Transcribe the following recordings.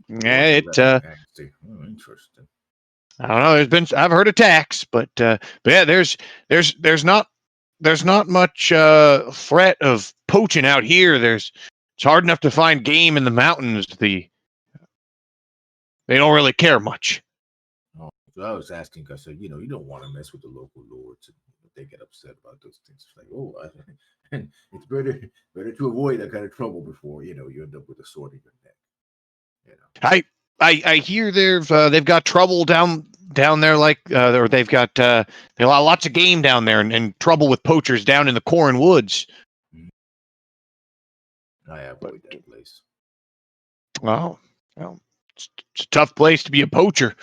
Yeah, Also, it. that look angsty. Oh, interesting. I don't know. I've heard attacks, but yeah, there's not much threat of poaching out here. It's hard enough to find game in the mountains. They don't really care much. Oh, so I was asking because you don't want to mess with the local lords. And they get upset about those things. It's like, and it's better to avoid that kind of trouble before you end up with a sword in your neck. You know. I I hear they've got trouble down there, like or they got lots of game down there, and trouble with poachers down in the Corn Woods. Mhm. I But avoid that place. well, well, it's a tough place to be a poacher,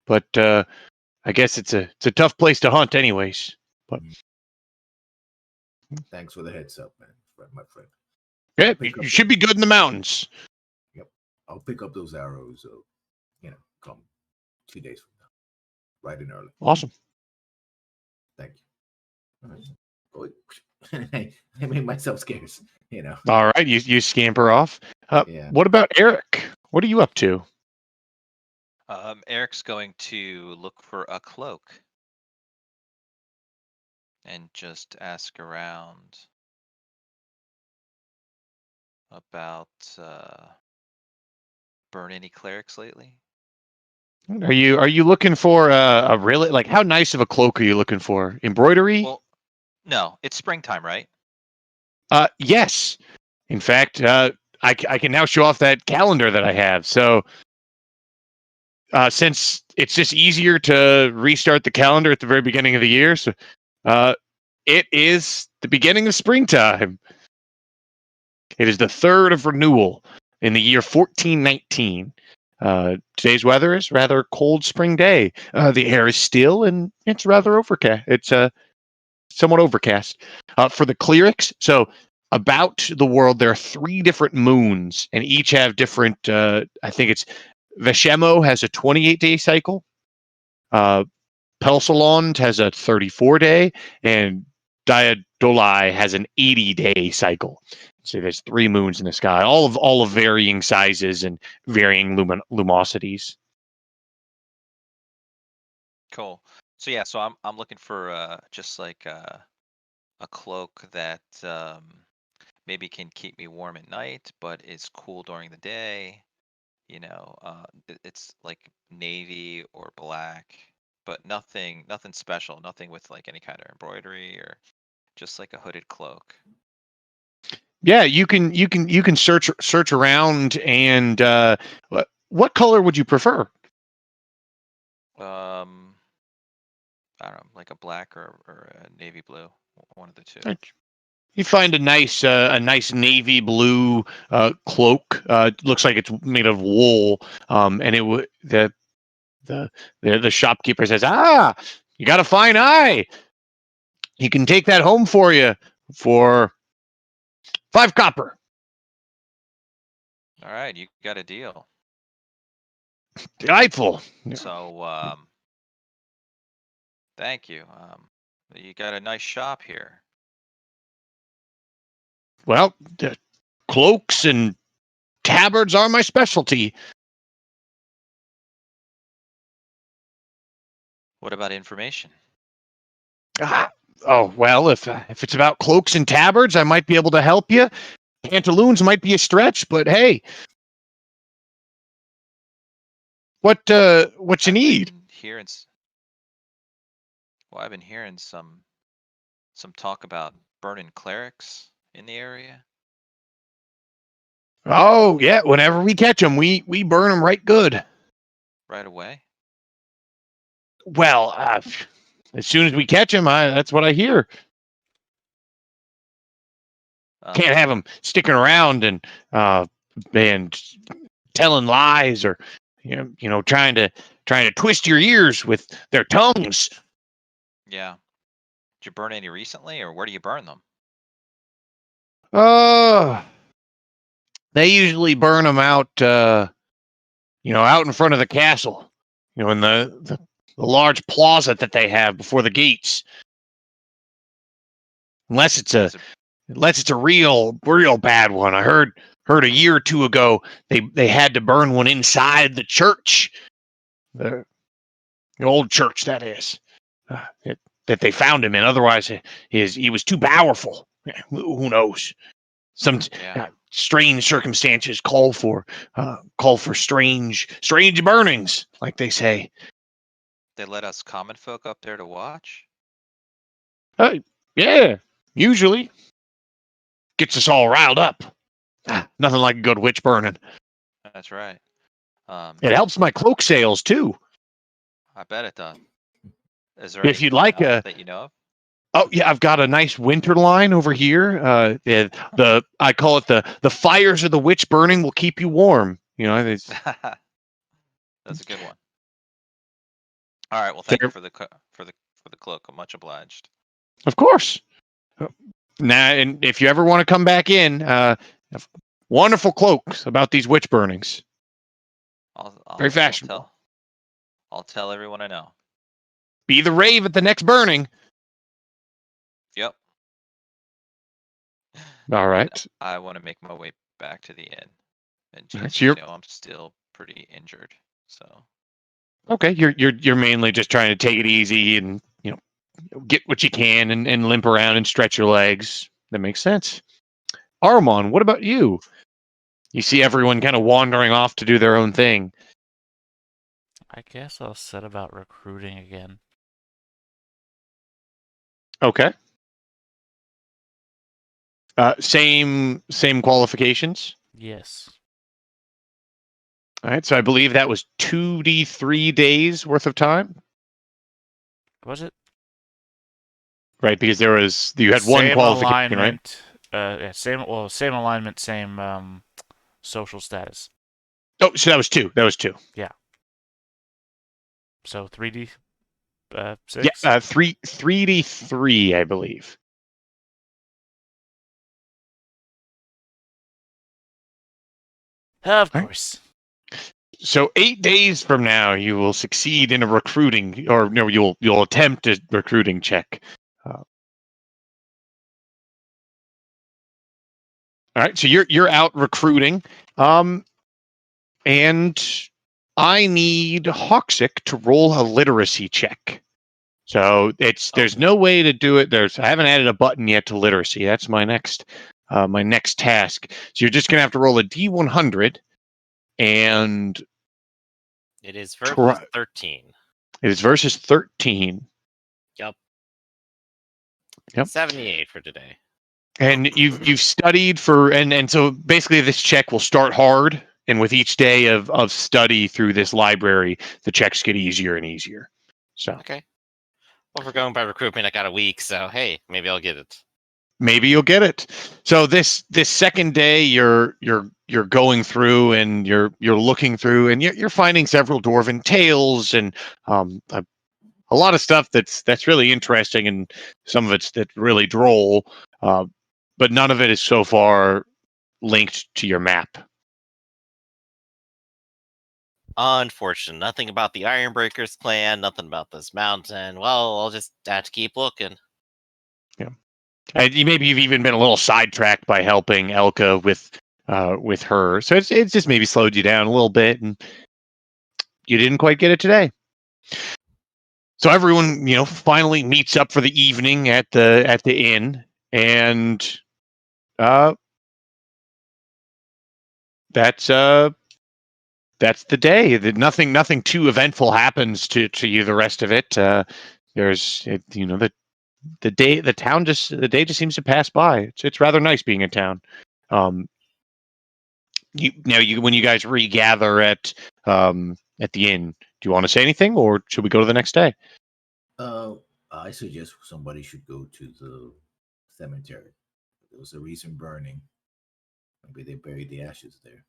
but I guess it's a tough place to hunt, anyways. But Mhm. Thanks for the heads up, man, my friend. yeah, I'll you, pick you up should those. be good in the mountains. Yep, I'll pick up those arrows. Come 2 days from now, bright and early. Awesome. Thank you. All right. I made myself scarce. All right, you scamper off. Yeah. What about Eric? What are you up to? Eric's going to look for a cloak and just ask around about burn any clerics lately. Are you looking for a really, like, how nice of a cloak are you looking for? Embroidery? Well, no, it's springtime, right? Yes. In fact, I can now show off that calendar that I have. So since it's just easier to restart the calendar at the very beginning of the year, so uh, it is the beginning of springtime. It is the third of renewal in the year 1419. Today's weather is rather cold spring day. The air is still and it's rather overcast. It's somewhat overcast. For the clerics, so about the world, there are three different moons, and each have different. I think it's Veshemo has a 28-day cycle. Uh, Pelsalond has a 34-day, and Diadolai has an 80-day cycle. So there's three moons in the sky, all of varying sizes and varying lumosities. Cool. So yeah, so I'm looking for just like a cloak that maybe can keep me warm at night, but is cool during the day. It's like navy or black, but nothing special, nothing with like any kind of embroidery or just like a hooded cloak. Yeah, you can search around, and what color would you prefer? Um, I don't know, like a black or a navy blue, one of the two. You find a nice navy blue cloak. Looks like it's made of wool, and it would the shopkeeper says, "Ah, you got a fine eye. You can take that home for you for 5 copper." All right, you got a deal. Delightful. So thank you. You got a nice shop here. Well, the cloaks and tabards are my specialty. What about information? Ah, oh well, if it's about cloaks and tabards, I might be able to help you. Pantaloons might be a stretch, but hey, what you I've need? been hearing Well, I've been hearing some talk about burning clerics in the area. Oh yeah, whenever we catch them, we burn them right good. Right away. Well, as soon as we catch them, that's what I hear. Can't have Um, them sticking around uh, and telling lies, or trying to twist your ears with their tongues. yeah. Did you burn any recently, or where do you burn them? Uh, they usually burn them out, out in front of the castle, in the large plaza that they have before the gates. Unless it's a Is it unless it's a real bad one. I heard Heard a year or two ago they had to burn one inside the church, the old church that is, that they found him in. Otherwise, he was too powerful. Who knows? Some strange circumstances call for strange burnings, like they say. They let us common folk up there to watch. Yeah, usually gets us all riled up. Nothing like a good witch burning. That's right. It helps my cloak sales too. I bet it does. Is there If you'd anything like that you know of? Oh yeah, I've got a nice winter line over here. I call it the fires of the witch burning will keep you warm. You know, That's a good one. All right. Well, thank you for the cloak. I'm much obliged. Of course. Now, and if you ever want to come back in, wonderful cloaks about these witch burnings. Very fashionable. I'll tell everyone I know. Be the rave at the next burning. Yep. All right. And I want to make my way back to the inn. And just so I'm still pretty injured. So. Okay, you're mainly just trying to take it easy and get what you can and limp around and stretch your legs. That makes sense. Armon, what about you? You see everyone kind of wandering off to do their own thing. I guess I'll set about recruiting again. Okay. Same qualifications? Yes. All right, so I believe that was 2d3 days worth of time. Was it? Right, because you had one qualification, alignment, right? Yeah, same alignment, same social status. Oh, so that was two. Yeah. So 3D, 6. Yeah, 3d3, I believe. Of course. So 8 days from now, you will succeed in a recruiting, or no, you'll attempt a recruiting check. All right, so you're out recruiting, and I need Hoxic to roll a literacy check. So there's no way to do it. I haven't added a button yet to literacy. That's my next task. So you're just gonna have to roll a D100, and it is versus 13. It is versus 13. Yep. 78 for today. And you've studied and so basically this check will start hard, and with each day of study through this library, the checks get easier and easier. So okay. Well, if we're going by recruitment, I got a week, so hey, maybe I'll get it. Maybe you'll get it. So this second day, you're going through and you're looking through and you're finding several dwarven tales and a lot of stuff that's really interesting, and some of it's that's really droll, but none of it is so far linked to your map. Unfortunate. Nothing about the Ironbreakers clan, nothing about this mountain. Well, I'll just have to keep looking. Yeah. And maybe you've even been a little sidetracked by helping Elka with her. So it's just maybe slowed you down a little bit, and you didn't quite get it today. So everyone, finally meets up for the evening at the inn, and that's the day. Nothing too eventful happens to you the rest of it. The day just seems to pass by. It's rather nice being in town. When you guys regather at the inn, do you want to say anything, or should we go to the next day? I suggest somebody should go to the cemetery. There was a recent burning. Maybe they buried the ashes there.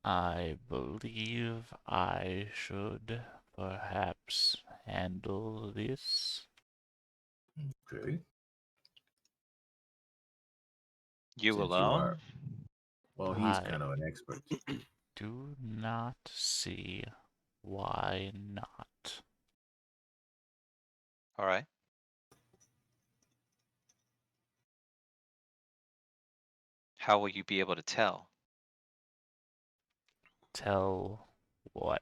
I believe I should perhaps handle this. Okay. You Since alone? Well, he's kind of an expert. Do not see why not. All right. How will you be able to tell? Tell what?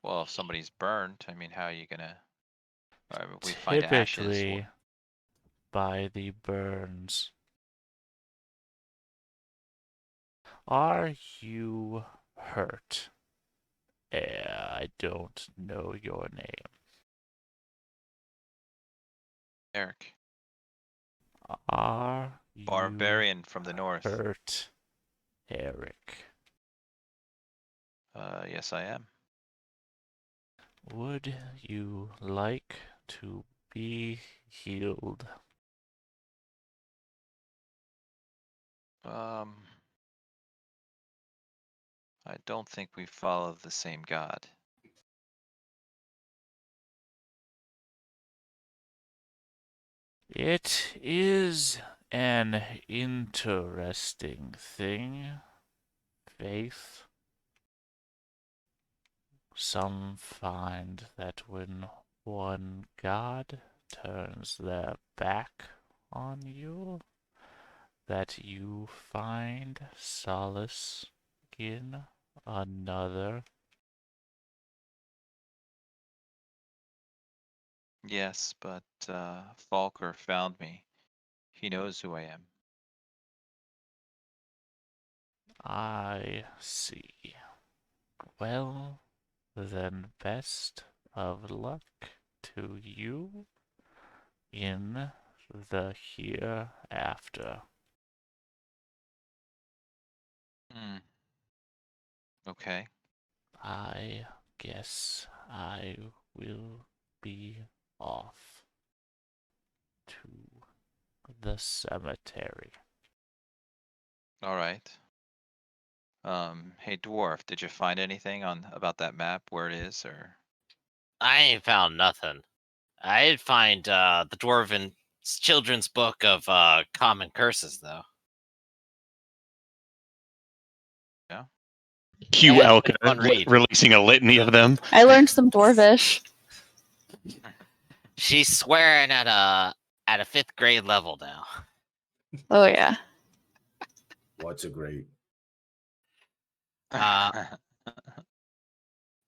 Well, if somebody's burned, I mean, how are you gonna? We find ashes. Typically by the burns. Are you hurt? I don't know your name. Eric, Are you barbarian from the north. hurt, Eric? Yes, I am. Would you like to be healed? I don't think we follow the same god. It is an interesting thing, faith. Some find that when one god turns their back on you, that you find solace in another. Yes, but Falker found me. He knows who I am. I see. Well, then best of luck to you in the hereafter. Hmm. Okay. I guess I will be off to the cemetery. All right. Hey dwarf, did you find anything on about that map where it is, or? I ain't found nothing. I did find the dwarven children's book of common curses, though. Cue Yeah, it's been Elka a fun read. releasing a litany of them. I learned some Dwarvish. She's swearing at a 5th grade level now. Oh yeah. What's a great?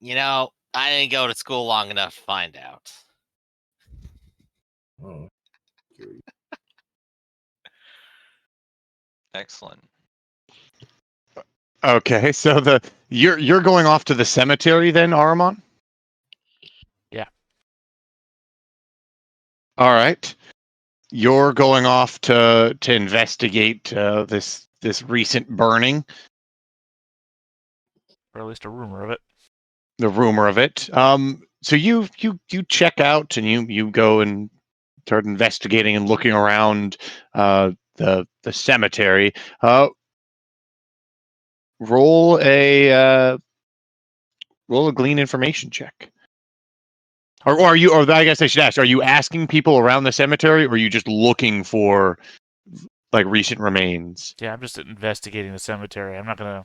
You know, I didn't go to school long enough to find out. Oh, curious. Excellent. Okay, so you're going off to the cemetery then, Aramon? Yeah. All right. You're going off to investigate this recent burning, Or at least a rumor of it. the rumor of it. So you check out and you go and start investigating and looking around the cemetery. Roll a glean information check. Or are you? Or I guess I should ask: are you asking people around the cemetery, or are you just looking for like recent remains? Yeah, I'm just investigating the cemetery. I'm not gonna.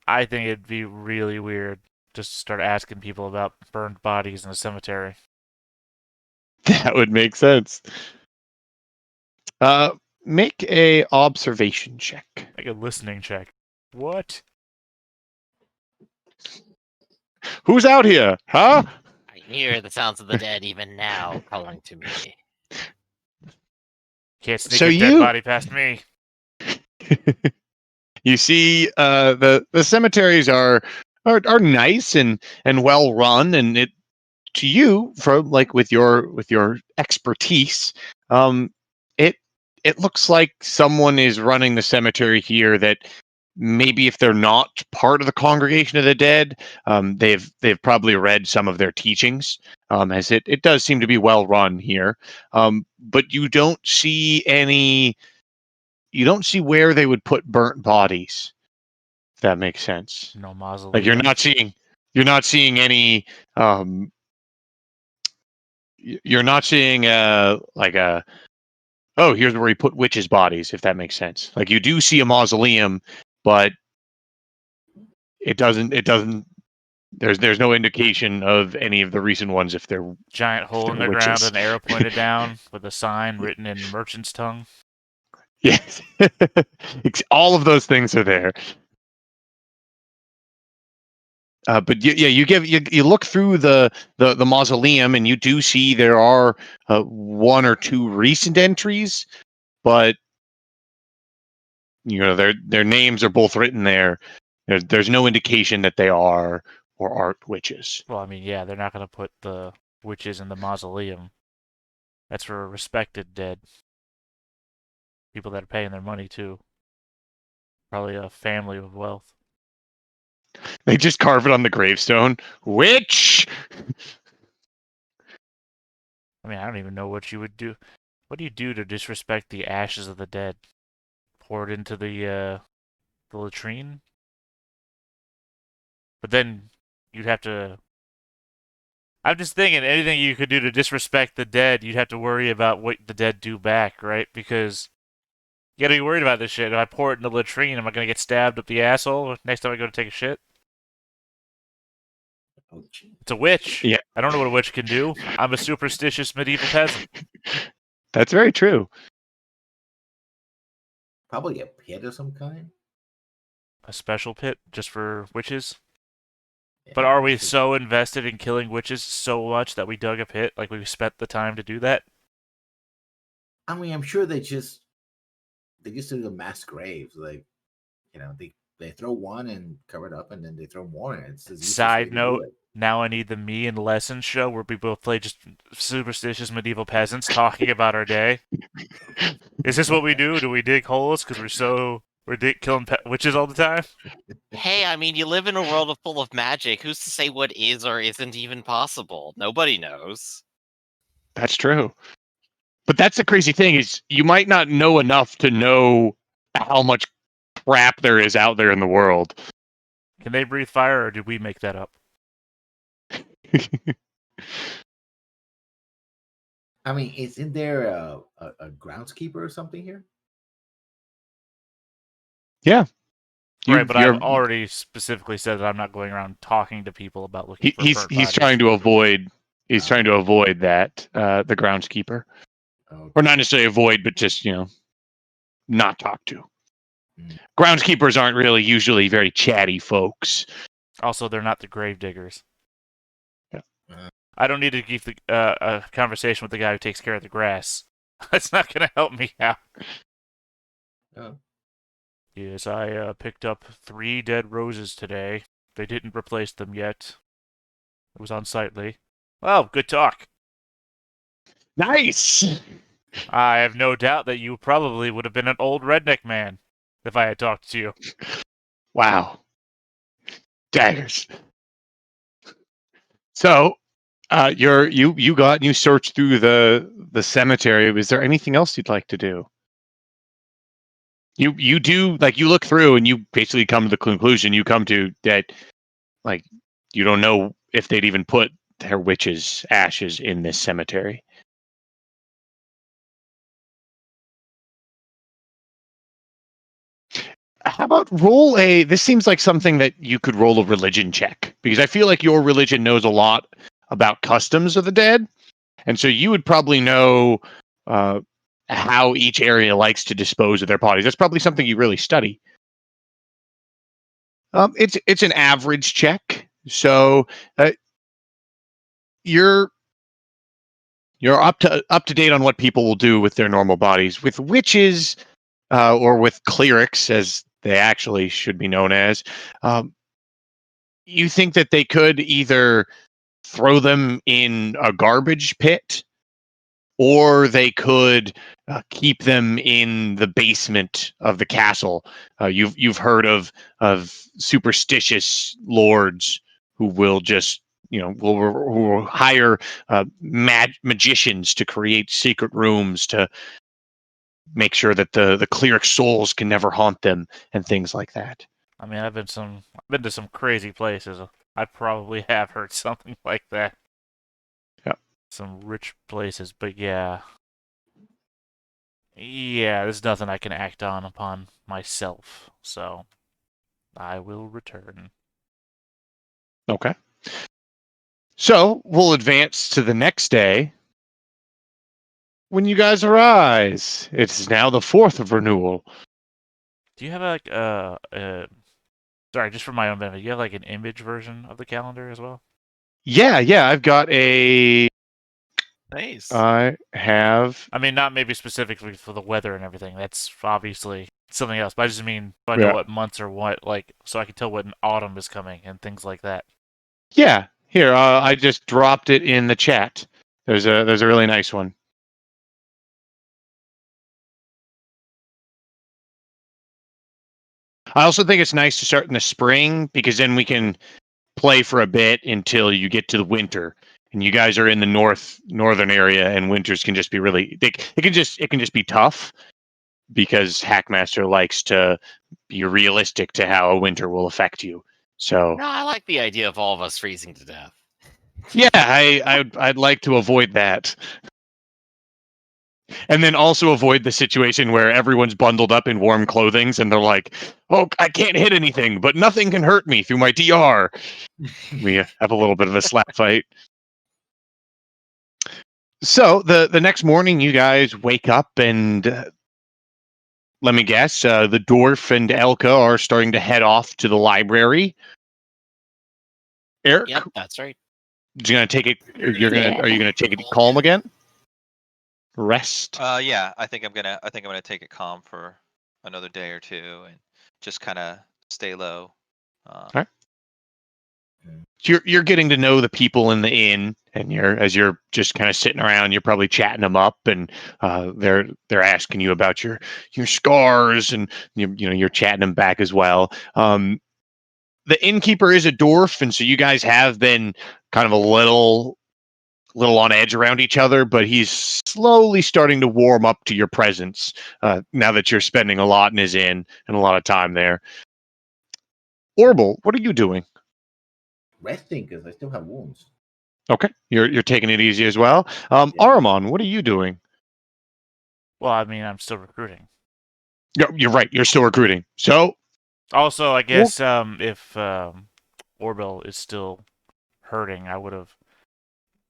I think it'd be really weird just to start asking people about burned bodies in a cemetery. That would make sense. Make a observation check. Make a listening check. What? Who's out here? Huh? I hear the sounds of the dead even now calling to me. Can't sneak So a dead you- body past me. You see, the cemeteries are nice and well run, and it to you from like with your expertise, it looks like someone is running the cemetery here that maybe if they're not part of the congregation of the dead, they've probably read some of their teachings, as it does seem to be well run here, but you don't see where they would put burnt bodies, if that makes sense. No Like mausoleum. you're not seeing any you're not seeing like a, oh, here's where he put witches' bodies, if that makes sense. Like you do see a mausoleum, but it doesn't there's no indication of any of the recent ones if they're Giant hole in the witches. ground, an arrow pointed down with a sign written in merchant's tongue. Yes. All of those things are there. But you look through the mausoleum, and you do see there are one or two recent entries, but their names are both written there. There's no indication that they are or aren't witches. Well, I mean, yeah, they're not going to put the witches in the mausoleum. That's for respected dead. People that are paying their money, too. Probably a family with wealth. They just carve it on the gravestone. Witch! I mean, I don't even know what you would do. What do you do to disrespect the ashes of the dead? Pour it into the latrine? But then you'd have to... I'm just thinking anything you could do to disrespect the dead, you'd have to worry about what the dead do back, right? Because you gotta be worried about this shit. If I pour it in the latrine, am I gonna get stabbed up the asshole next time I go to take a shit? Oh, gee. It's a witch. Yeah. I don't know what a witch can do. I'm a superstitious medieval peasant. That's very true. Probably a pit of some kind. A special pit just for witches? Yeah, But are we it's just- so invested in killing witches so much that we dug a pit? Like we spent the time to do that? I mean, I'm sure they just do the mass graves. Like, they throw one and cover it up, and then they throw more, and it's the easiest way Side to note, do it. now I need the me and Lesson show where we both play just superstitious medieval peasants talking about our day. Is this what we do? Do we dig holes because we're killing witches all the time? Hey, I mean, you live in a world full of magic. Who's to say what is or isn't even possible? Nobody knows. That's true. But that's the crazy thing is you might not know enough to know how much crap there is out there in the world. Can they breathe fire, or did we make that up? I mean, isn't there a groundskeeper or something here? Yeah. Right, but I've already specifically said that I'm not going around talking to people about looking for burnt he's bodies. trying to avoid trying to avoid that the groundskeeper. Okay. Or not necessarily avoid, but just, not talk to. Mm. Groundskeepers aren't really usually very chatty folks. Also, they're not the grave diggers. Yeah. I don't need to keep a conversation with the guy who takes care of the grass. That's not going to help me out. Oh. Yes, I picked up 3 dead roses today. They didn't replace them yet. It was unsightly. Well, good talk. Nice. I have no doubt that you probably would have been an old redneck man if I had talked to you. Wow. Daggers. So, you searched through the cemetery. Was there anything else you'd like to do? You do, like, you look through and you basically come to the conclusion you come to that, like, you don't know if they'd even put their witches' ashes in this cemetery. How about roll a? This seems like something that you could roll a religion check, because I feel like your religion knows a lot about customs of the dead, and so you would probably know uh, how each area likes to dispose of their bodies. That's probably something you really study. It's an average check, so you're up to date on what people will do with their normal bodies. With witches, or with clerics, as they actually should be known as, you think that they could either throw them in a garbage pit, or they could keep them in the basement of the castle. You've heard of superstitious lords who will just will hire magicians to create secret rooms to make sure that the cleric souls can never haunt them and things like that. I mean, I've been to some crazy places. I probably have heard something like that. Yeah. Some rich places, but yeah. Yeah, there's nothing I can act on upon myself, so I will return. Okay. So we'll advance to the next day, when you guys arise. It's now the 4th of renewal. Do you have like sorry, just for my own benefit, do you have like an image version of the calendar as well? Yeah, I've got a. Nice. I have. I mean, not maybe specifically for the weather and everything. That's obviously something else. But I just mean, I know Yeah. what months are what, like, so I can tell when autumn is coming and things like that. Yeah, here. I just dropped it in the chat. There's a really nice one. I also think it's nice to start in the spring because then we can play for a bit until you get to the winter. And you guys are in the northern area, and winters can just be really. It can just be tough because Hackmaster likes to be realistic to how a winter will affect you. So No, I like the idea of all of us freezing to death. yeah, I'd like to avoid that. And then also avoid the situation where everyone's bundled up in warm clothing and they're like, "Oh, I can't hit anything, but nothing can hurt me through my DR." We have a little bit of a slap fight. So the next morning, you guys wake up and let me guess, the dwarf and Elka are starting to head off to the library. Eric, Yep, that's right. you're gonna take it. Are you gonna take it calm again? Rest. Yeah, I think I'm gonna take it calm for another day or two and just kind of stay low. Alright. You're getting to know the people in the inn, and as you're just kind of sitting around, you're probably chatting them up, and they're asking you about your scars, and you're chatting them back as well. The innkeeper is a dwarf, and so you guys have been kind of a little on edge around each other, but he's slowly starting to warm up to your presence now that you're spending a lot in his inn and a lot of time there. Orbital, what are you doing? Resting because I still have wounds. Okay, you're taking it easy as well. Yeah. Aramon, what are you doing? Well, I mean, I'm still recruiting. You're right. You're still recruiting. So Also, I guess if Orbital is still hurting, I would have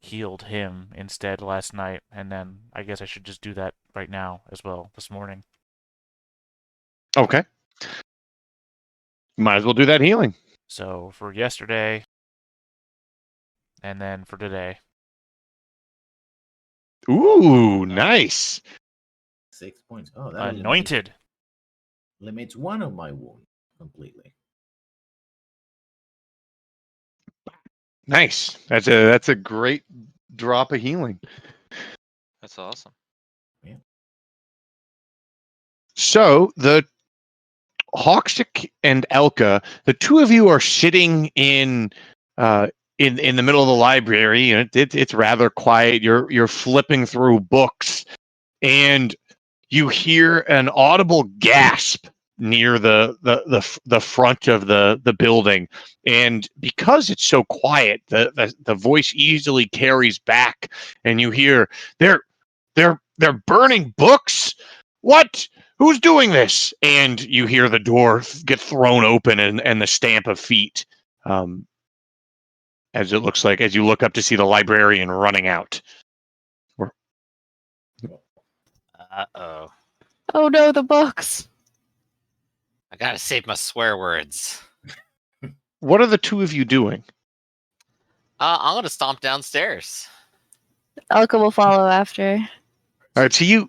healed him instead last night, and then I guess I should just do that right now as well this morning. okay, might as well do that healing. So for yesterday, and then for today. Ooh, nice. 6 points. Oh, that Anointed. limits one of my wounds completely. Nice. That's a great drop of healing. That's awesome. So the Hawksick and Elka, the two of you are sitting in the middle of the library. It's rather quiet. You're flipping through books, and you hear an audible gasp near the front of the building, and because it's so quiet, the voice easily carries back, and you hear they're burning books. What? Who's doing this? And you hear the door get thrown open and the stamp of feet, as it looks like as you look up to see the librarian running out. Uh-oh. Oh no, the books. I gotta save my swear words. What are the two of you doing? I'm gonna stomp downstairs. Elka will follow after. All right, so you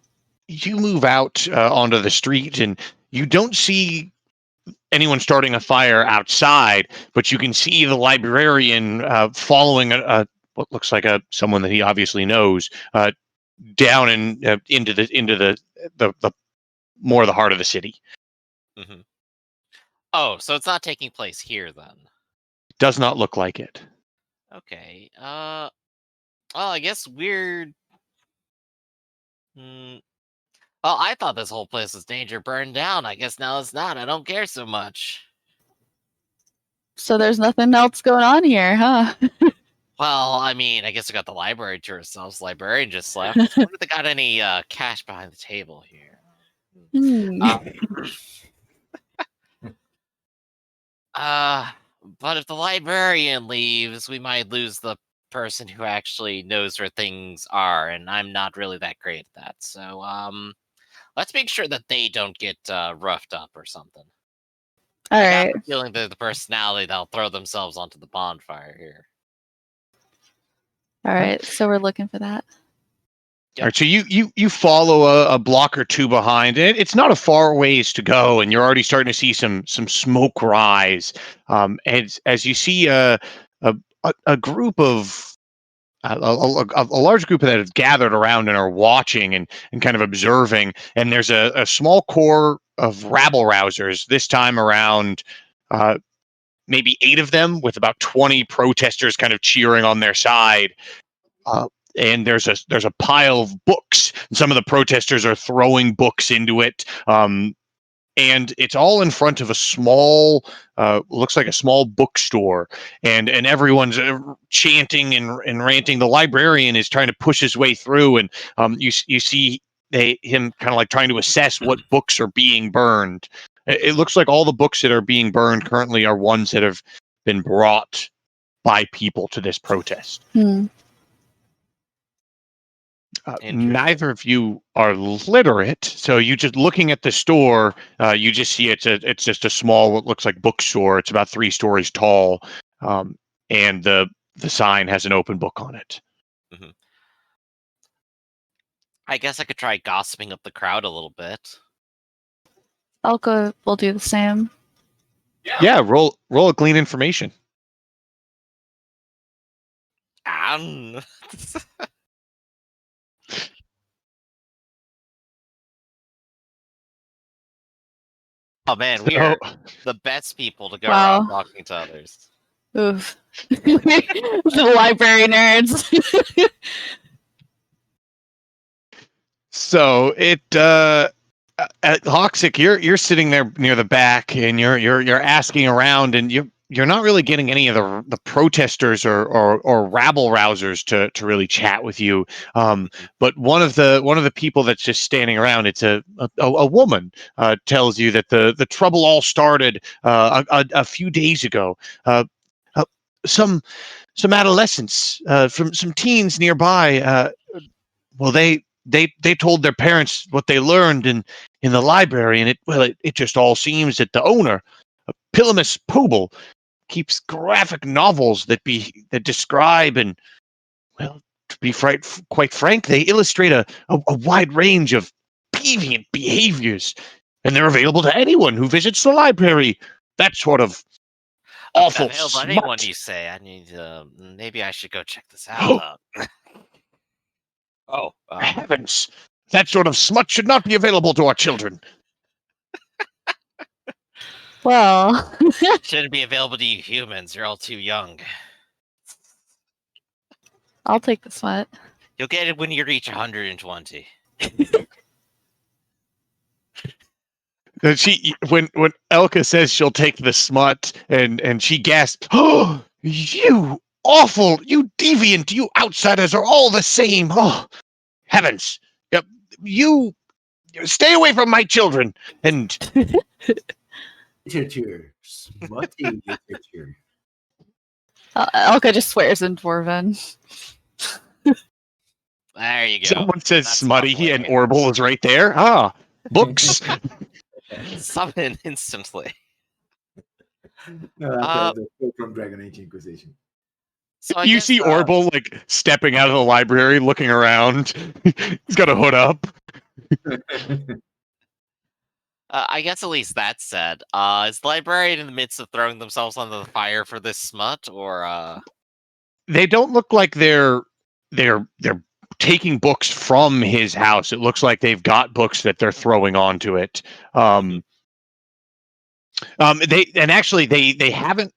move out onto the street, and you don't see anyone starting a fire outside, but you can see the librarian following what looks like someone that he obviously knows down and into the more of the heart of the city. Mm-hmm. Oh, so it's not taking place here then. Does not look like it. Okay. Well, I guess weird. Well, I thought this whole place was danger burned down. I guess now it's not. I don't care so much. So there's nothing else going on here, huh? Well, I mean, I guess we got the library to ourselves. Librarian just left. I wonder if they got any cash behind the table here. But if the librarian leaves, we might lose the person who actually knows where things are, and I'm not really that great at that. So, let's make sure that they don't get roughed up or something. All I got right. the feeling they're the personality that'll throw themselves onto the bonfire here. All right. So we're looking for that. All right, so you follow a block or two behind it. It's not a far ways to go, and you're already starting to see some smoke rise. As you see a group of a large group that have gathered around and are watching and kind of observing, and there's a small core of rabble rousers. This time around, maybe 8 of them, with about 20 protesters kind of cheering on their side. Uh, and there's a pile of books. Some of the protesters are throwing books into it, and it's all in front of a small, looks like a small bookstore, and everyone's chanting and ranting. The librarian is trying to push his way through, and you see him kind of like trying to assess what books are being burned. It looks like all the books that are being burned currently are ones that have been brought by people to this protest. Interesting. Neither of you are literate, so you just looking at the store, you just see it's just a small, what looks like bookstore. It's about 3 stories tall, and the sign has an open book on it. Mhm. I guess I could try gossiping up the crowd a little bit. Elka will do the same. Yeah, roll a glean information. Um, oh man, we are the best people to go Wow. around talking to others. Oof. The library nerds. So it at Hoxic, you're sitting there near the back, and you're asking around, and you're not really getting any of the protesters or rabble rousers to really chat with you. But one of the people that's just standing around, it's a woman, tells you that the trouble all started a few days ago. Uh, some adolescents from some teens nearby. Well, they told their parents what they learned in the library, and it just all seems that the owner, Pilamus Pobel, keeps graphic novels that describe and, well, to be quite frank, they illustrate a wide range of deviant behaviors, and they're available to anyone who visits the library. That sort of awful Available to anyone, smut. you say? I need. Maybe I should go check this out. Oh, Heavens! That sort of smut should not be available to our children. Well, shouldn't be available to you humans. You're all too young. I'll take the sweat. You'll get it when you reach 120. When Elka says she'll take the smut, and she gasps, "Oh, you awful, you deviant, you outsiders are all the same. Oh, heavens! Yep, you stay away from my children." And Literature. Smutty literature. Elka just swears in Dwarven. There you go. someone says That's smutty, lovely. and Orbital is right there. Ah, books. Summon instantly. No, that's the quote from Dragon Age Inquisition. So I You guess, see Orbital like stepping out of the library, looking around. He's got a hood up. I guess at least that said, is the librarian in the midst of throwing themselves onto the fire for this smut, or They don't look like they're taking books from his house. It looks like they've got books that they're throwing onto it. They haven't.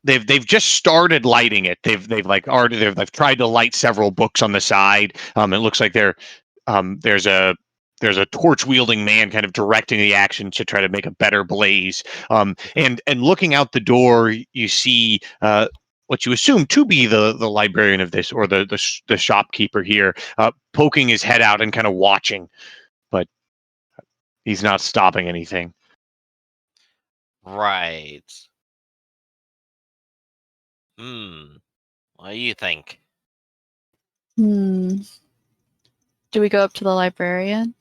They've just started lighting it. They've tried to light several books on the side. It looks like there's a torch wielding man kind of directing the action to try to make a better blaze. And looking out the door, you see what you assume to be the librarian of this, or the shopkeeper here, poking his head out and kind of watching, but he's not stopping anything. right? What do you think? Do we go up to the librarian?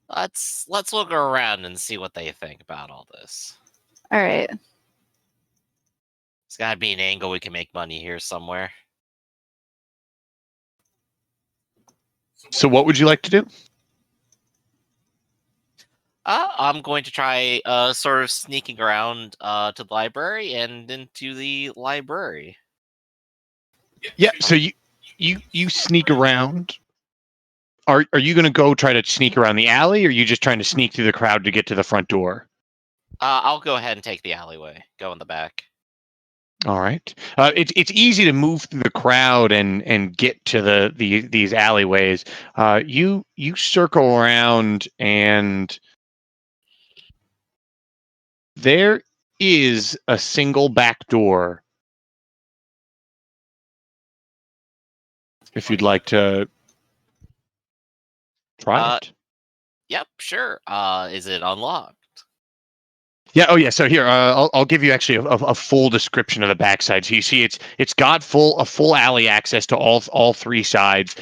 Let's look around and see what they think about all this. All right. There's gotta be an angle we can make money here somewhere. So what would you like to do? I'm going to try sort of sneaking around to the library and into the library. Yeah, so you sneak around. Are you going to go try to sneak around the alley, or are you just trying to sneak through the crowd to get to the front door? I'll go ahead and take the alleyway. Go in the back. All right. It's easy to move through the crowd and get to these alleyways. You circle around, and there is a single back door. If you'd like to try it. Yep, sure. Is it unlocked? Yeah. Oh, yeah. So here, I'll give you actually a full description of the backside. So you see, it's got a full alley access to all three sides.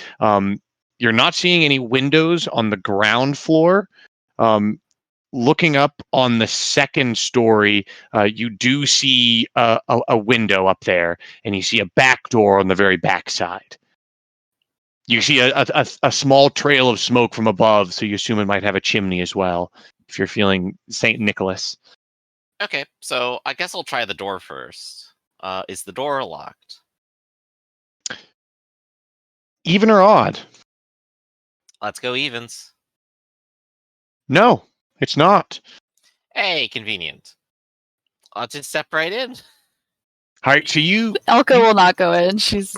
You're not seeing any windows on the ground floor. Looking up on the second story, you do see a window up there, and you see a back door on the very back side. You see a small trail of smoke from above, so you assume it might have a chimney as well. If you're feeling Saint Nicholas. Okay, so I guess I'll try the door first. Is the door locked? Even or odd? Let's go evens. No, it's not. Hey, convenient. Let's just step right in. All right, so Elka will not go in. She's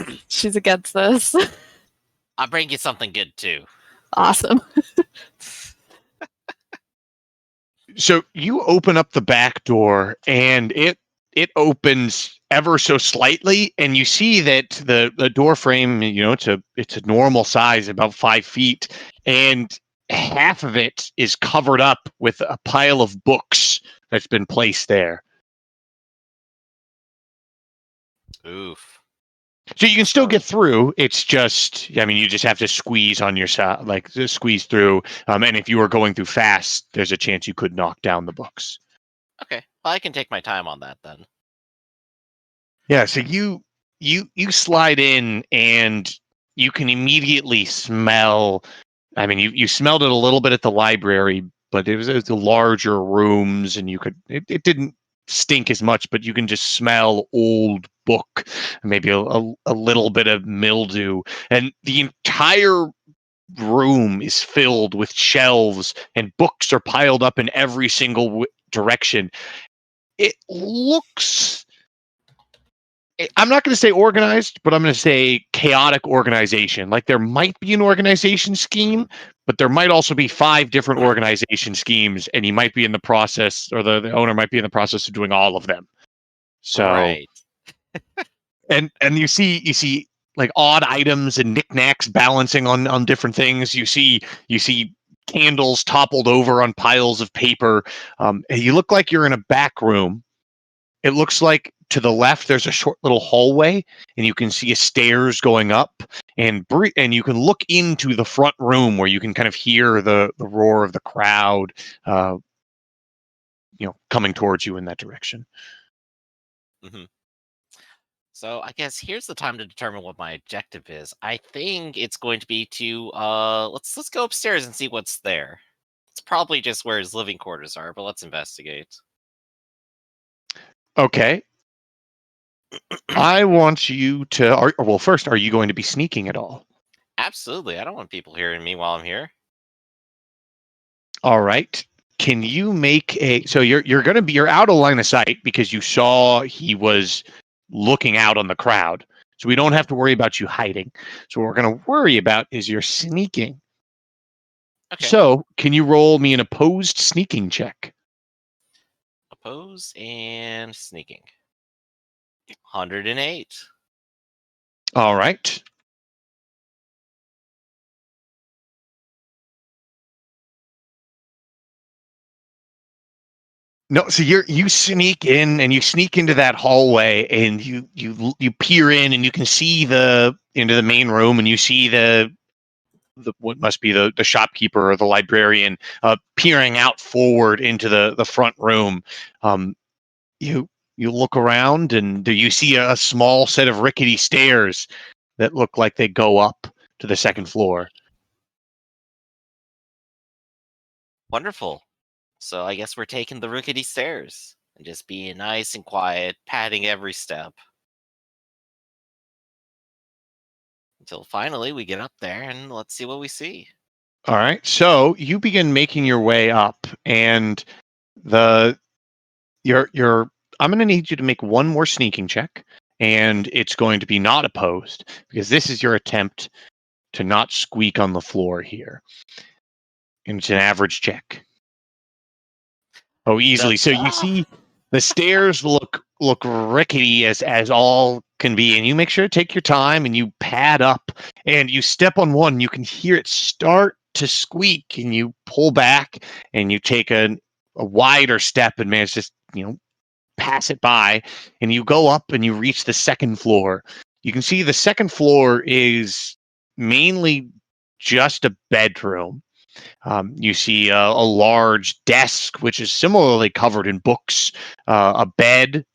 against this. I'll bring you something good too. Awesome. So you open up the back door, and it opens ever so slightly, and you see that the door frame, it's a normal size, about 5 feet, and half of it is covered up with a pile of books that's been placed there. Oof. So you can still get through. It's just, I mean, you just have to squeeze on your side, like just squeeze through. And if you were going through fast, there's a chance you could knock down the books. Okay, well, I can take my time on that then. Yeah. So you slide in, and you can immediately smell. I mean, you smelled it a little bit at the library, but it was the larger rooms, and it didn't stink as much, but you can just smell old book, maybe a little bit of mildew, and the entire room is filled with shelves, and books are piled up in every single direction. It looks, I'm not going to say organized, but I'm going to say chaotic organization. Like there might be an organization scheme, but there might also be 5 different organization schemes, and he might be in the process, or the owner might be in the process of doing all of them. So, Right. and you see like odd items and knickknacks balancing on different things. You see candles toppled over on piles of paper. And you look like you're in a back room. It looks like to the left there's a short little hallway, and you can see a stairs going up, and you can look into the front room where you can kind of hear the roar of the crowd, coming towards you in that direction. Mm-hmm. So I guess here's the time to determine what my objective is. I think it's going to be to let's go upstairs and see what's there. It's probably just where his living quarters are, but let's investigate. Okay. I want you to. Well, first, are you going to be sneaking at all? Absolutely. I don't want people hearing me while I'm here. All right. Can you make a? So you're out of line of sight because you saw he was looking out on the crowd. So we don't have to worry about you hiding. So what we're going to worry about is your sneaking. Okay. So can you roll me an opposed sneaking check? Oppose and sneaking. 108. All right. No, so you sneak in, and you sneak into that hallway, and you peer in, and you can see the into the main room, and you see the what must be the shopkeeper or the librarian peering out forward into the front room. You look around, and you see a small set of rickety stairs that look like they go up to the second floor. Wonderful. So I guess we're taking the rickety stairs and just being nice and quiet, patting every step. Until finally we get up there and let's see what we see. All right, so you begin making your way up, and the your I'm going to need you to make one more sneaking check, and it's going to be not opposed because this is your attempt to not squeak on the floor here, and it's an average check. Oh, easily. So you see the stairs look rickety as all can be, and you make sure to take your time and you pad up, and you step on one, you can hear it start to squeak, and you pull back and you take a wider step and manage to pass it by, and you go up and you reach the second floor. You can see the second floor is mainly just a bedroom. You see a large desk, which is similarly covered in books, a bed,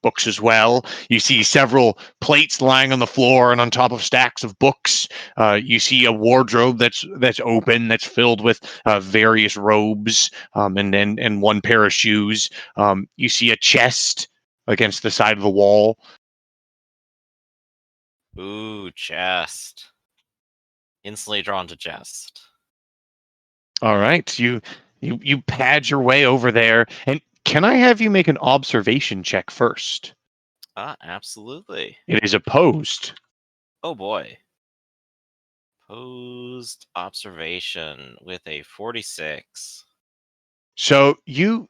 books as well. You see several plates lying on the floor and on top of stacks of books. You see a wardrobe that's open, that's filled with various robes, and one pair of shoes. You see a chest against the side of the wall. Ooh, chest. Instantly drawn to chest. All right, you pad your way over there, and can I have you make an observation check first? Absolutely. It is opposed. Oh boy. Posed observation with a 46. So you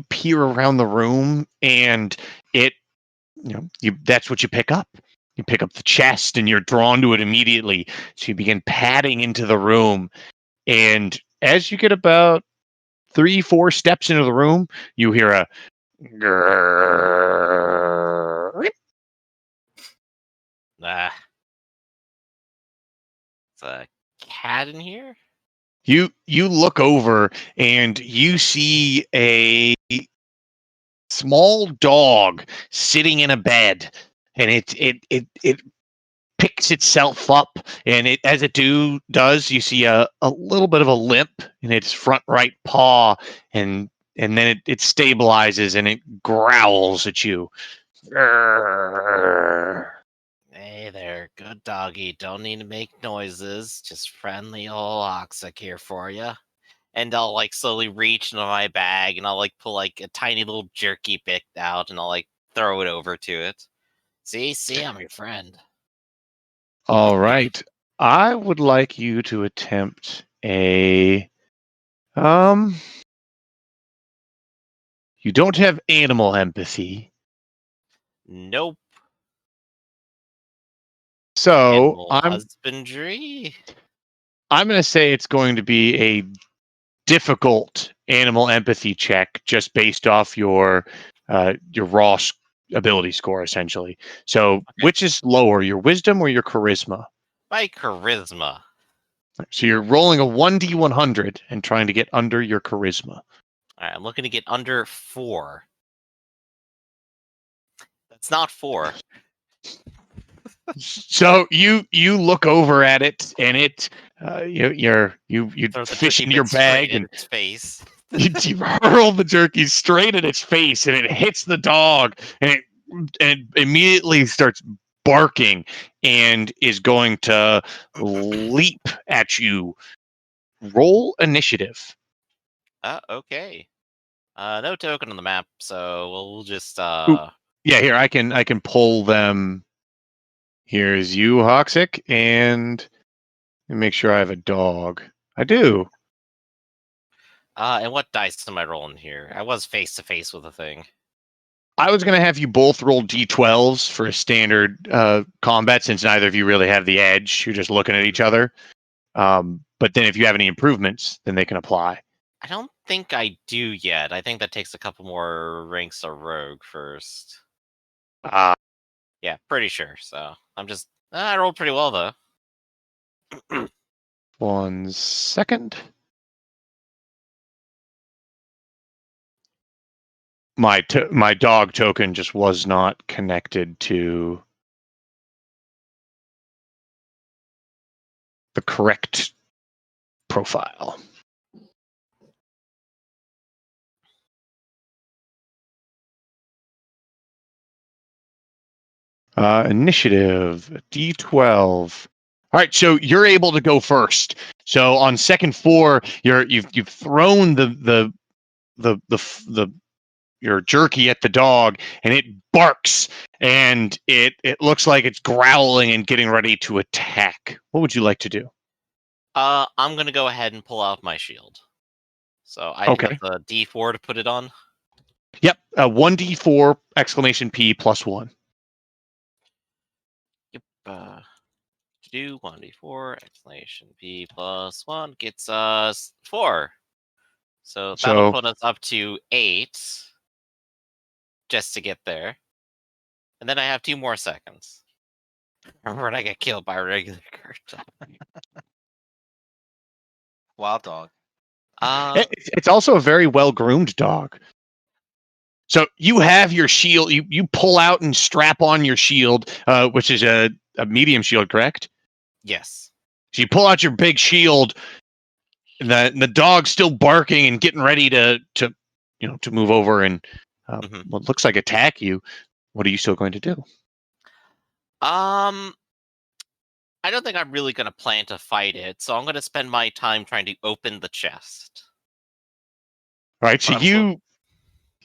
peer around the room, and it you that's what you pick up. You pick up the chest, and you're drawn to it immediately. So you begin padding into the room, and as you get about 3-4 steps into the room, you hear a grrrr. Ah. It's a cat in here? You look over, and you see a small dog sitting in a bed, and it picks itself up, and it as it does, you see a little bit of a limp in its front right paw, and then it stabilizes and it growls at you. Grrr. Hey there, good doggy. Don't need to make noises. Just friendly old Oxic here for you. And I'll slowly reach into my bag and I'll pull a tiny little jerky bit out and I'll throw it over to it. See, I'm your friend. All right, I would like you to attempt a you don't have animal empathy. Nope. So Animal husbandry? I'm going to say it's going to be a difficult animal empathy check just based off your raw ability score, essentially. So Okay. which is lower, your wisdom or your charisma? My charisma. So you're rolling a 1d100 and trying to get under your charisma. Alright, I'm looking to get under 4. That's not 4. So you look over at it, and it you Throw the fish jerky into your bit straight bag, in and its face. you hurl the jerky straight at its face, and it hits the dog, and it immediately starts barking and is going to leap at you. Roll initiative. Okay. No token on the map, so we'll just Ooh, yeah, here I can pull them. Here's you, Hoxic, and make sure I have a dog. I do. and what dice am I rolling here? I was face to face with a thing. I was going to have you both roll d12s for a standard combat, since neither of you really have the edge. You're just looking at each other. But then if you have any improvements, then they can apply. I don't think I do yet. I think that takes a couple more ranks of rogue first. Uh, Yeah, pretty sure. So I'm just I rolled pretty well though. 1 second. My dog token just was not connected to the correct profile. Initiative D12. All right, so you're able to go first. So on second floor, you've thrown the your jerky at the dog, and it barks, and it looks like it's growling and getting ready to attack. What would you like to do? I'm gonna go ahead and pull out my shield. So I think Okay. that's a D4 to put it on. Yep, 1d4 exclamation P plus 1. Yep. To do 1d4 exclamation P plus 1 gets us 4. So that'll So put us up to 8 just to get there. And then I have 2 more seconds. Remember when I get killed by a regular character? Wild dog. it's also a very well groomed dog. So you have your shield. You pull out and strap on your shield, which is a medium shield, correct? Yes. So you pull out your big shield. And the dog's still barking and getting ready to move over and what looks like attack you. What are you still going to do? I don't think I'm really gonna plan to fight it, so I'm gonna spend my time trying to open the chest. All right, so But I'm still-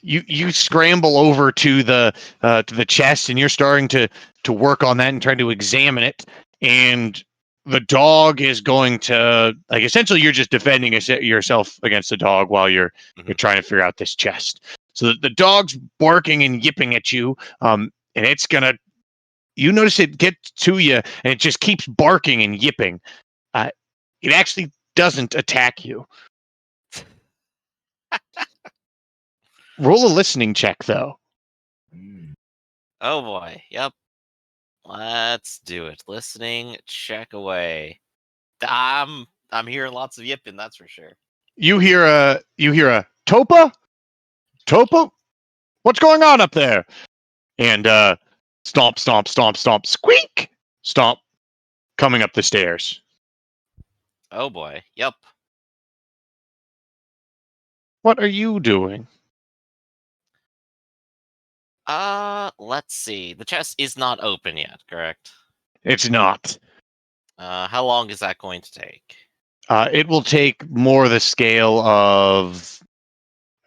you scramble over to the chest, and you're starting to work on that and trying to examine it. And the dog is going to, like, essentially you're just defending yourself against the dog while you're trying to figure out this chest. So the dog's barking and yipping at you, and it's gonna. You notice it gets to you, and it just keeps barking and yipping. It actually doesn't attack you. Roll a listening check, though. Oh boy. Yep. Let's do it. Listening, check away. I'm hearing lots of yipping, that's for sure. You hear a Topa? Topa? What's going on up there? And stomp, stomp, stomp, stomp, squeak, stomp, coming up the stairs. Oh boy. Yep. What are you doing? Let's see. The chest is not open yet, correct? It's not. How long is that going to take? It will take more the scale of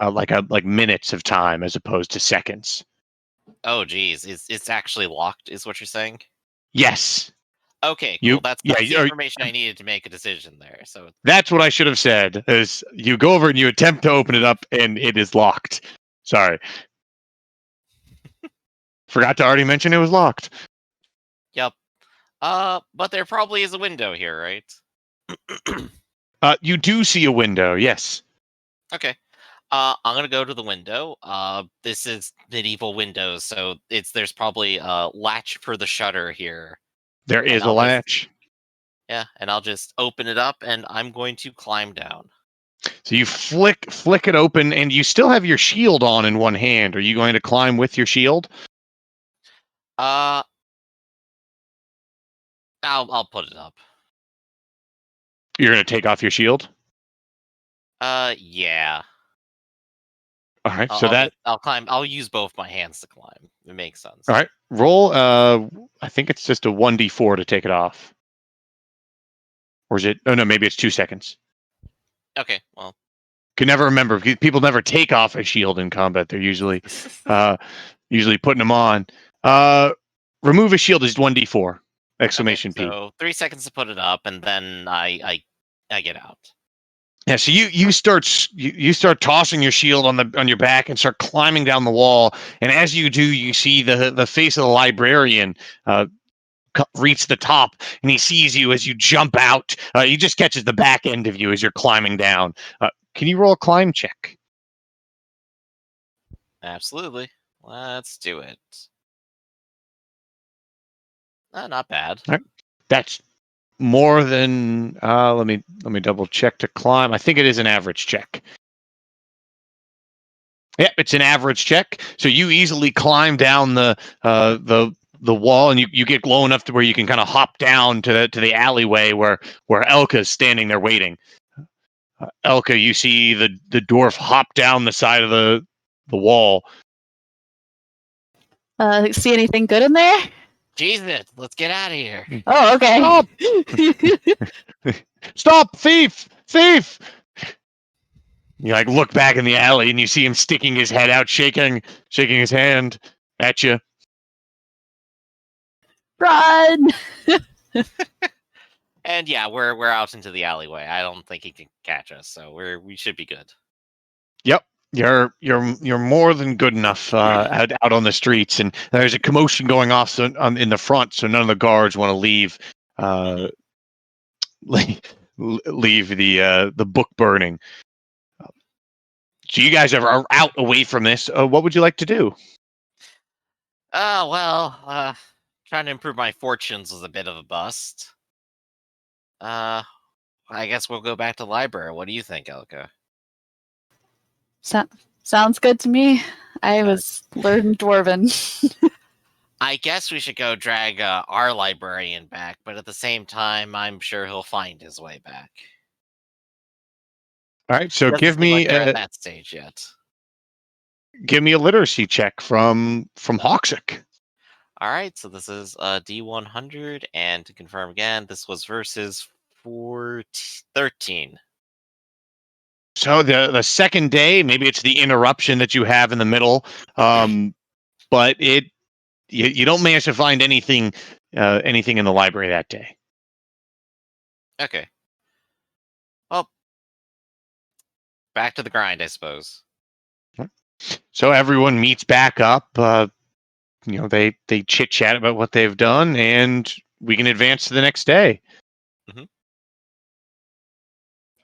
like minutes of time as opposed to seconds. Oh geez, it's actually locked, is what you're saying? Yes. Okay, cool. That's the you're- information I needed to make a decision there. So That's what I should have said. Is you go over and you attempt to open it up and it is locked. Sorry. Forgot to already mention it was locked. yep. But there probably is a window here, right? You do see a window, yes. Okay. I'm gonna go to the window. This is medieval Windows, so there's probably a latch for the shutter here. There is a latch. And I'll just open it up, and I'm going to climb down. So you flick it open, and you still have your shield on in one hand. Are you going to climb with your shield? I'll put it up. You're going to take off your shield? Yeah. All right, so I'll climb. I'll use both my hands to climb. It makes sense. all right, roll. I think it's just a 1d4 to take it off. Or is it? Oh no, maybe it's 2 seconds. Okay. Well, Can never remember. People never take off a shield in combat. They're usually putting them on. Remove a shield is 1d4 exclamation P. So 3 seconds to put it up, and then I get out. Yeah, so you start tossing your shield on your back and start climbing down the wall. And as you do, you see the face of the librarian reach the top, and he sees you as you jump out. He just catches the back end of you as you're climbing down. Can you roll a climb check? Absolutely. Let's do it. Not bad. That's more than. Let me double check to climb. I think it is an average check. Yep, it's an average check. So you easily climb down the wall, and you get low enough to where you can kind of hop down to the alleyway where Elka's standing there waiting. Elka, you see the dwarf hop down the side of the wall. See anything good in there? Jesus, let's get out of here. Oh, okay. Stop, thief! Thief! You like look back in the alley and you see him sticking his head out, shaking his hand at you. Run! And yeah, we're out into the alleyway. I don't think he can catch us, so we should be good. Yep, you're more than good enough out on the streets, and there's a commotion going off in the front, so none of the guards want to leave leave the book burning. So you guys are out away from this. What would you like to do? Well, trying to improve my fortunes was a bit of a bust. I guess we'll go back to the library. What do you think, Elka? Sounds good to me. I was learning Dwarven. I guess we should go drag our librarian back, but at the same time, I'm sure he'll find his way back. All right, so Doesn't give seem me like they're at that stage yet. Give me a literacy check from Hoxic. All right, so this is D100, and to confirm again, this was versus 13. So the second day, maybe it's the interruption that you have in the middle, but you don't manage to find anything in the library that day. Okay. Well, back to the grind, I suppose. So everyone meets back up. They chit chat about what they've done, and we can advance to the next day. Mm-hmm.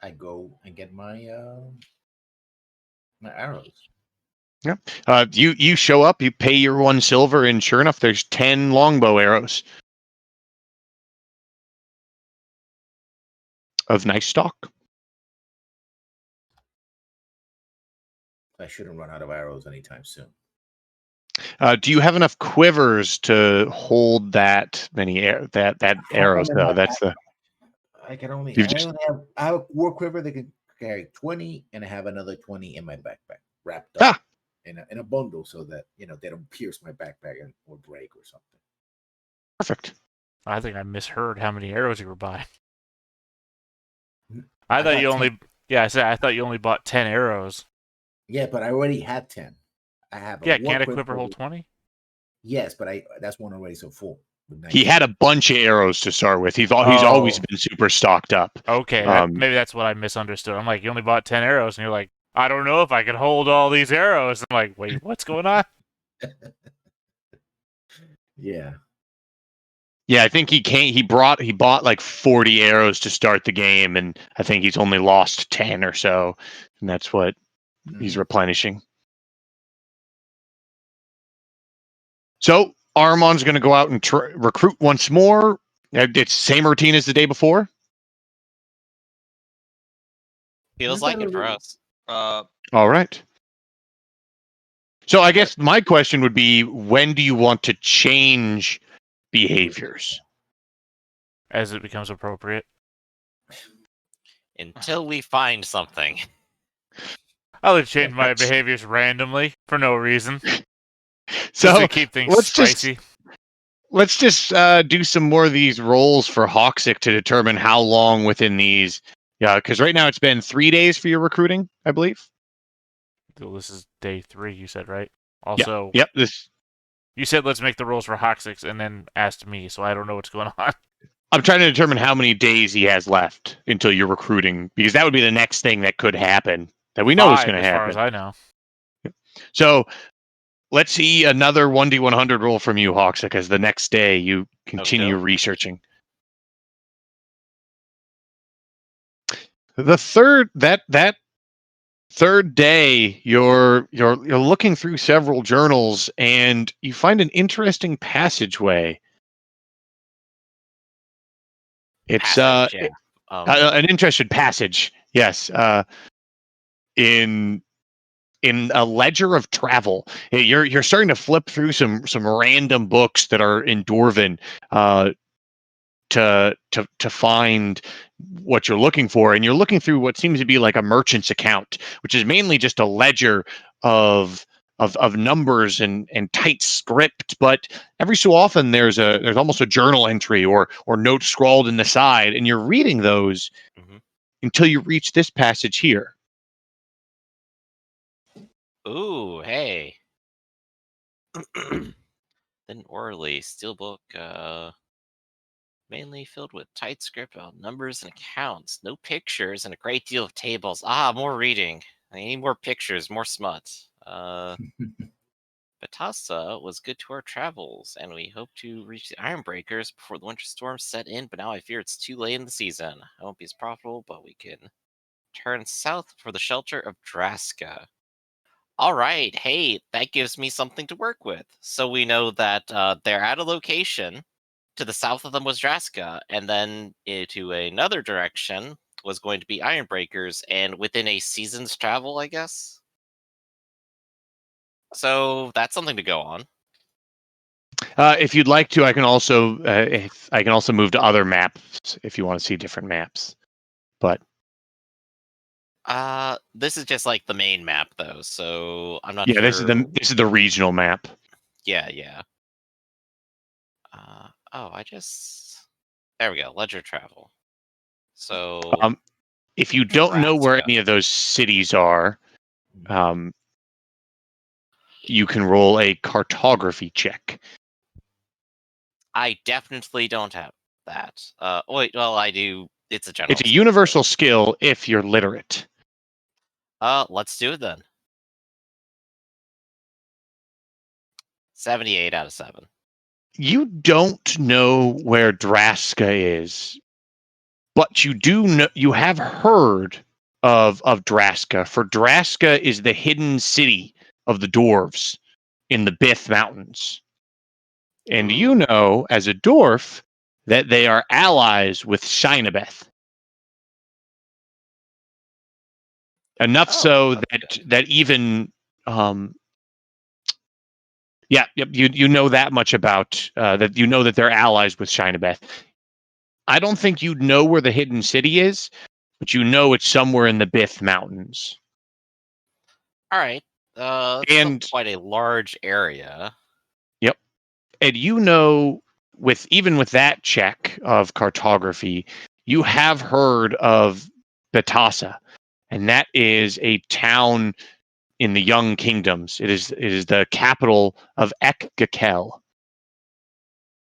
I go and get my my arrows. Yeah. You show up. You pay your 1 silver, and sure enough, there's 10 longbow arrows of nice stock. I shouldn't run out of arrows anytime soon. Do you have enough quivers to hold that many arrows? Though that's the. I can only. You've I just- only have. I have a war quiver that can carry 20, and I have another 20 in my backpack, wrapped up in a bundle, so that they don't pierce my backpack or break or something. Perfect. I think I misheard how many arrows you were buying. I I thought got you 10. only. Yeah, I thought you only bought 10 arrows. Yeah, but I already had 10. I have. Yeah, war can't a quiver hold 20? Yes, but that's one already so full. He had a bunch of arrows to start with. He's always been super stocked up. Okay, maybe that's what I misunderstood. I'm like, you only bought 10 arrows, and you're like, I don't know if I can hold all these arrows. I'm like, wait, what's going on? Yeah. Yeah, I think he bought like 40 arrows to start the game, and I think he's only lost 10 or so, and that's what he's replenishing. So Armand's going to go out and recruit once more. It's same routine as the day before. Feels like it for us. All right. So I guess my question would be, when do you want to change behaviors? As it becomes appropriate. Until we find something. I'll change my behaviors randomly for no reason. So just to keep things spicy. Let's just do some more of these rolls for Hoxic to determine how long within these. Yeah, because right now it's been 3 days for your recruiting, I believe. Well, this is day 3, you said, right? Also, Yep. You said let's make the rolls for Hoxic, and then asked me, so I don't know what's going on. I'm trying to determine how many days he has left until you're recruiting, because that would be the next thing that could happen that we know is going to happen. As far as I know. So let's see another 1d100 roll from you, Hoxic, as the next day you continue researching. The third day, you're looking through several journals, and you find an interesting passageway It's Passage, yeah. an interesting passage. Yes, in a ledger of travel. You're starting to flip through some random books that are in Dwarven to find what you're looking for, and you're looking through what seems to be like a merchant's account, which is mainly just a ledger of numbers and tight script, but every so often there's almost a journal entry or note scrawled in the side, and you're reading those Mhm. until you reach this passage here. Ooh, hey. Then Orally, Steelbook, mainly filled with tight script about numbers and accounts. No pictures and a great deal of tables. Ah, more reading. I need more pictures, more smut. Batassa was good to our travels, and we hope to reach the Ironbreakers before the winter storms set in, but now I fear it's too late in the season. I won't be as profitable, but we can turn south for the shelter of Draska. All right, hey, that gives me something to work with. So we know that they're at a location. To the south of them was Draska, and then to another direction was going to be Ironbreakers, and within a season's travel, I guess. So that's something to go on. If you'd like to, I can also move to other maps if you want to see different maps. But This is just like the main map though, so I'm not yeah, sure. this is the regional map. Yeah. There we go. Ledger travel. So If you don't know where Draska. any of those cities are, you can roll a cartography check. I definitely don't have that. Wait, well, I do. It's a general. It's a skill, universal skill if you're literate. Let's do it then. 78 out of 7. You don't know where Draska is, but you do know. You have heard of Draska, for Draska is the hidden city of the dwarves in the Bith Mountains. And you Ooh. know, as a dwarf, that they are allies with Shinabeth. Enough so that even you know that much about that. You know that they're allies with Shinabeth. I don't think you'd know where the hidden city is, but you know it's somewhere in the Bith Mountains. All right. It's still And quite a large area. yep, and you know, with that check of cartography, you have heard of Batassa, and that is a town in the Young Kingdoms. It is the capital of Ekgakel,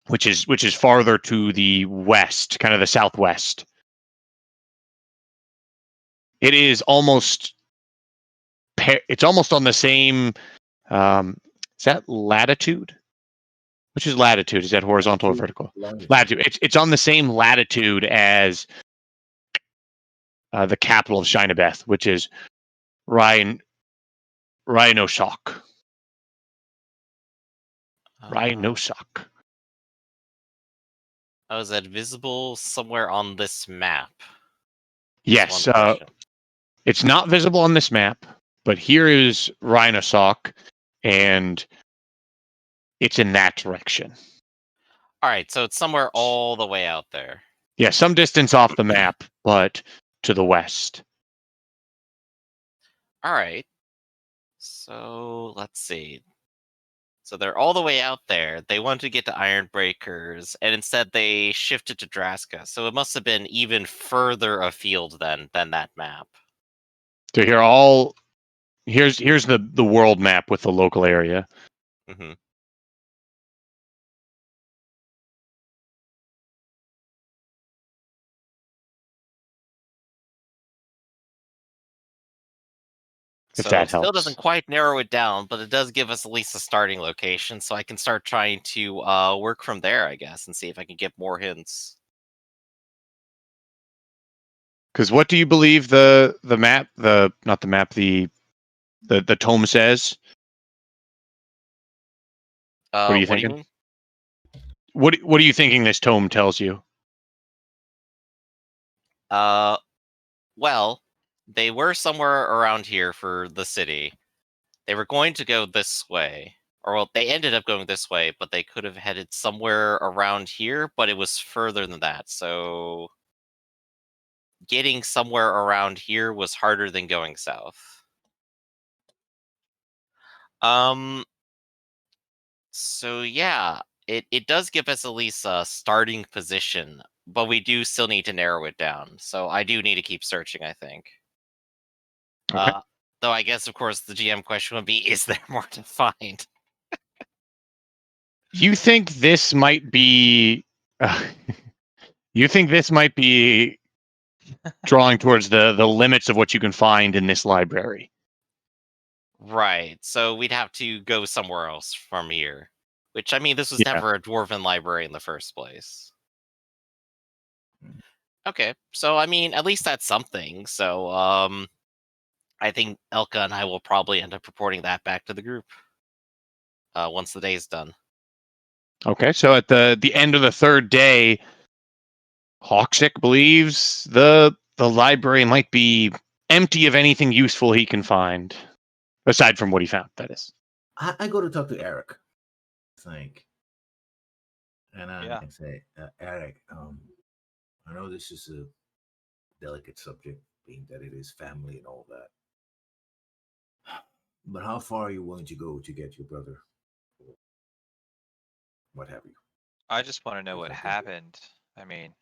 which is farther to the west, kind of the southwest. It is almost it's almost on the same is that latitude? Which is latitude? Is that horizontal or vertical? Latitude. It's on the same latitude as the capital of Shinabeth, which is Rhinosoc. Rhinosoc. Oh, is that visible somewhere on this map? Yes. It's not visible on this map, but here is Rhinosoc, and it's in that direction. All right, so it's somewhere all the way out there. Yeah, some distance off the map, but to the west. All right. So let's see. So they're all the way out there. They wanted to get to Ironbreakers, and instead they shifted to Draska. So it must have been even further afield than that map. So here's the world map with the local area. Mm-hmm. If So that it still helps. doesn't quite narrow it down, but it does give us at least a starting location, so I can start trying to work from there, I guess, and see if I can get more hints. Because what do you believe the map, not the map, the tome says? What are you What do you thinking? mean? What are you thinking this tome tells you? Well, they were somewhere around here for the city. They were going to go this way. Or, well, they ended up going this way, but they could have headed somewhere around here, but it was further than that. So getting somewhere around here was harder than going south. So yeah, it does give us at least a starting position, but we do still need to narrow it down. So I do need to keep searching, I think. Okay. Though I guess, of course, the GM question would be, is there more to find? You think this might be? You think this might be drawing towards the limits of what you can find in this library? Right. So we'd have to go somewhere else from here. Which, I mean, this was Yeah. never a dwarven library in the first place. Okay. So, I mean, at least that's something. So, I think Elka and I will probably end up reporting that back to the group once the day is done. Okay, so at the end of the third day, Hawksick believes the library might be empty of anything useful he can find, aside from what he found. That is. I go to talk to Eric. Think. And Yeah. I say, Eric, I know this is a delicate subject, being that it is family and all that. But how far are you willing to go to get your brother? Or what have you? I just want to know If what I can do it. happened. I mean,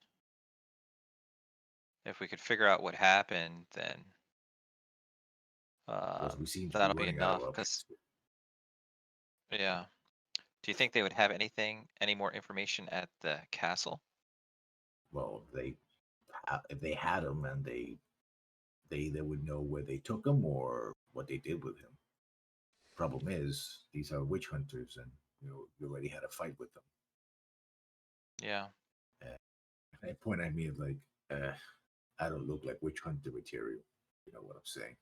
if we could figure out what happened, then Because we seem to be that'll be running out of enough. Cause options. yeah, do you think they would have any more information at the castle? Well, if they had him and they would know where they took him or what they did with him. Problem is, these are witch hunters, and you already had a fight with them. Yeah. They point at me like, I don't look like witch hunter material. You know what I'm saying?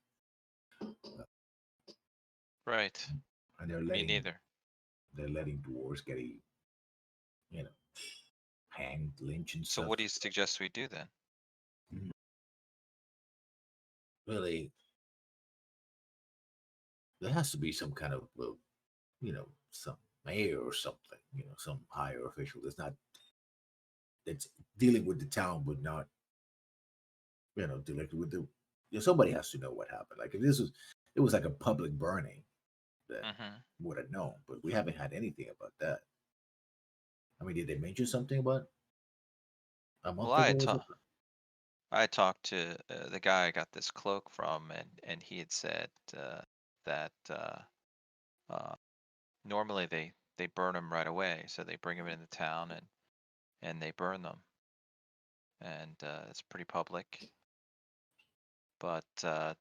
Right. And they're Me letting neither. they're letting dwarves get hanged, lynched, and So stuff. what do you suggest we do then? Really, there has to be some kind of some mayor or something, some higher official that's dealing with the town, but not directly with somebody has to know what happened. Like if it was like a public burning, then would have known. But we haven't had anything about that. I mean, did they mention something about a month Well, ago or something? I talked to the guy I got this cloak from, and he had said that normally they burn them right away. So they bring them into town and they burn them, and it's pretty public. But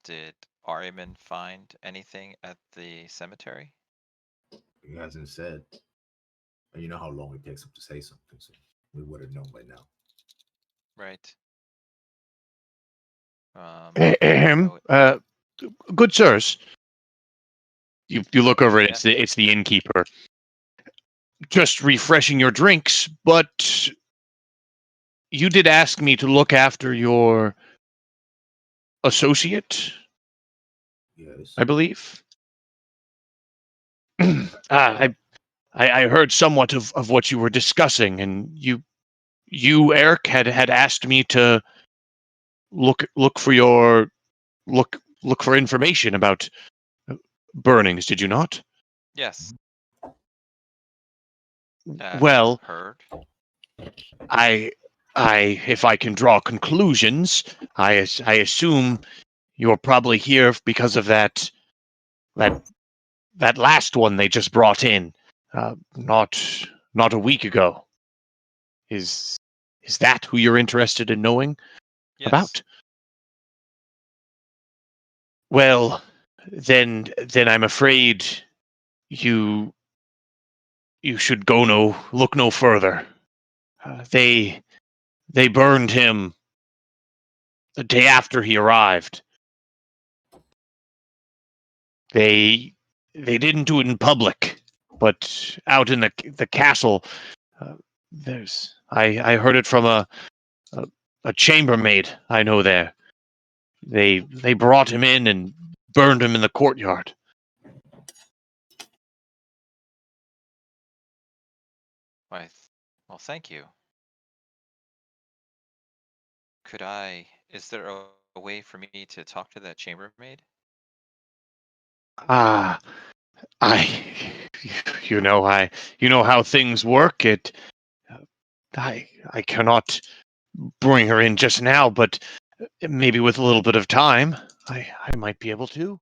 did Ariman find anything at the cemetery? He hasn't said. And you know how long it takes him to say something, so we would have known by now. Right. Ahem. Good sirs. You look over it. Yeah. It's the innkeeper. Just refreshing your drinks, but you did ask me to look after your associate, Yes. I believe. I heard somewhat of what you were discussing, and you Eric had asked me to look for information about burnings. Did you not? Yes. Have you Well, heard? I if I can draw conclusions, I assume you're probably here because of that last one they just brought in, not a week ago. Is that who you're interested in knowing Yes. about? Well, then I'm afraid you should look no further. They burned him the day after he arrived. They didn't do it in public, but out in the castle. There's I heard it from a a chambermaid I know there. They brought him in and burned him in the courtyard. Why, well, thank you. Is there a way for me to talk to that chambermaid? Ah, you know, you know how things work. I cannot bring her in just now, but maybe with a little bit of time, I might be able to.